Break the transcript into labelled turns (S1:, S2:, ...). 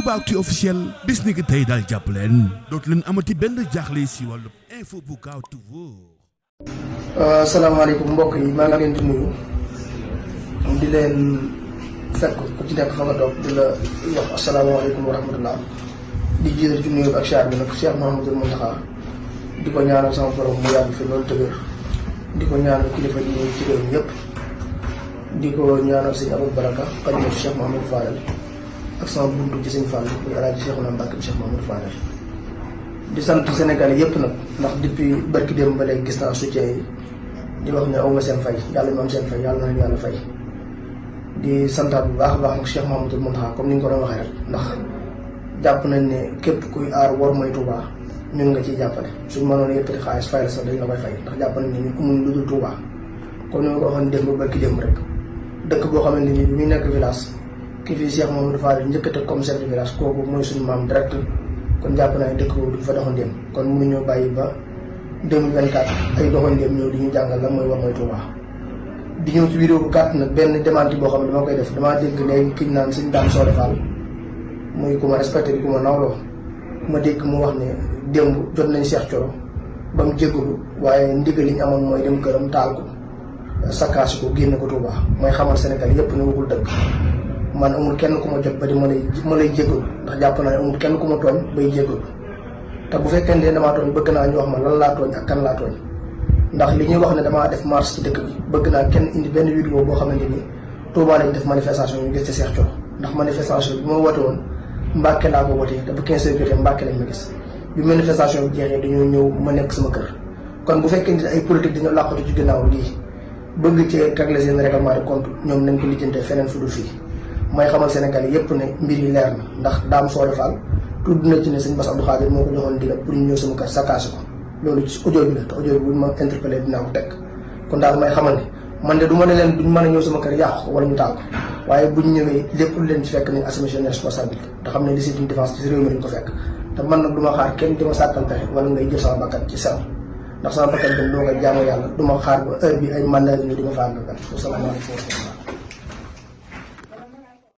S1: Aboubacry officiel bis ni ki tey daal jàpp leen dootu leen amati benn jaaxle si wàllu info bu gaaw te wóor.
S2: asalaamaaleykum mbokk yi maa ngi leen di nuyu di leen fekk ku ci nekk fa nga toog di la wax asalaamaaleykum wa rahmatullah di jiital ci nuyu ak siyaar bi nag Cheikh Mouhamadou Mountakha di ko ñaanal sama borom mu yàgg fi loolu tëgër di ko ñaanal kilifa di ci réew mi yëpp di ko ñaanal sëñ Abou Baraka xarit Cheikh Mouhamadou Fadel ak sama buntu ci sëñ Fall muy Alaaji Cheikhouna Mbacké Cheikh Mouhamadou Fadel di sant Sénégal yëpp nag ndax depuis barki démb ba léegi gis naa soutien yi di wax ne awma seen fay yàlla mi am seen fay yàlla na yàlla fay di santaat bu baax a baax nag Cheikh Mouhamadou Mountakha comme ni ñu ko doon waxee rek ndax jàpp nañ ne képp kuy aar war mooy Touba ñun nga ciy jàppale suñ mënoon yëkkati xaalis fay la sax dañ la koy fay ndax jàpp nañ ne ñun amuñ lu dul Touba comme ni ma ko waxoon démb barki démb rek dëkk boo xamante ni bi muy nekk village ki fii Cheikh Mouhamadou Fadel njëkkate comme chef de village kooku mooy suñu maam direct kon jàpp naa ne dëkk boobu duñ fa doxandéem kon mënuñoo bàyyi ba 2024 ay doxandéem ñëw di ñu jàngal lan mooy war mooy Touba di ñëw ci vidéo bu gàtt nag benn démenti boo xam ne dama koy def damaa dégg léegi kiñ naan suñ Dame Soda Fall muy ku ma respecté di ku ma nawloo ma dégg mu wax ne démb jot nañ Cheikh Thioro ba mu jégalu waaye ndigal li ñu amoon mooy dem këram taal ko sakkaasi ko génne ko Touba mooy xamal Sénégal yépp ne waxul dëgg man amul kenn ku ma jot ba di ma lay jégalu ndax jàpp naa ne amul kenn ku ma tooñ bay jégalu te bu fekkee ne damaa tooñ bëgg naa ñu wax ma lan laa tooñ ak kan laa tooñ ndax li ñuy wax ne damaa def marche ci dëkk bi bëgg naa kenn indi benn vidéo boo xamante ni Touba lañ def manifestation ñu gis ci Cheikh Thioro ndax manifestation bi ma woote woon Mbàkke laa ko wootee te bu 15 heures jotee Mbàkke lañ ma gis bi manifestation bi jeexee dañoo ñëw ma nekk sama kër kon bu fekkee ne ay politique dañoo làqatu ci ginnaaw lii bëgg ci régler seen règlement de compte ñoom nañ ko lijjantee feneen fu dul fii mooy xamal Sénégal yépp ne mbir yi leer na ndax Dame Soda Fall tudd na ci ne sëñ Bass Abdou Khadir moo ko joxoon ndigal pour ñu ñëw sama kër sakkaasi ko loolu ci audio bi la te audio bi buñ ma interpellé dinaa ko teg kon daal may xamal ne man de du ma ne leen duñ mën a ñëw sama kër yàqu ko wala ñu taal ko waaye buñ ñëwee lépp lu leen ci fekk nañ assumer seen responsabilité te xam ne légitime défense ci réew mi lañ ko fekk te man nag du ma xaar kenn di ma sàkkal pexe wala ngay jël sama bakkan ci sew ndax sama bakkan gën doo ko jaamu yàlla du ma xaar ba heure bi ay mandat ñu di ma faagaagal. Asalaamaaleykum.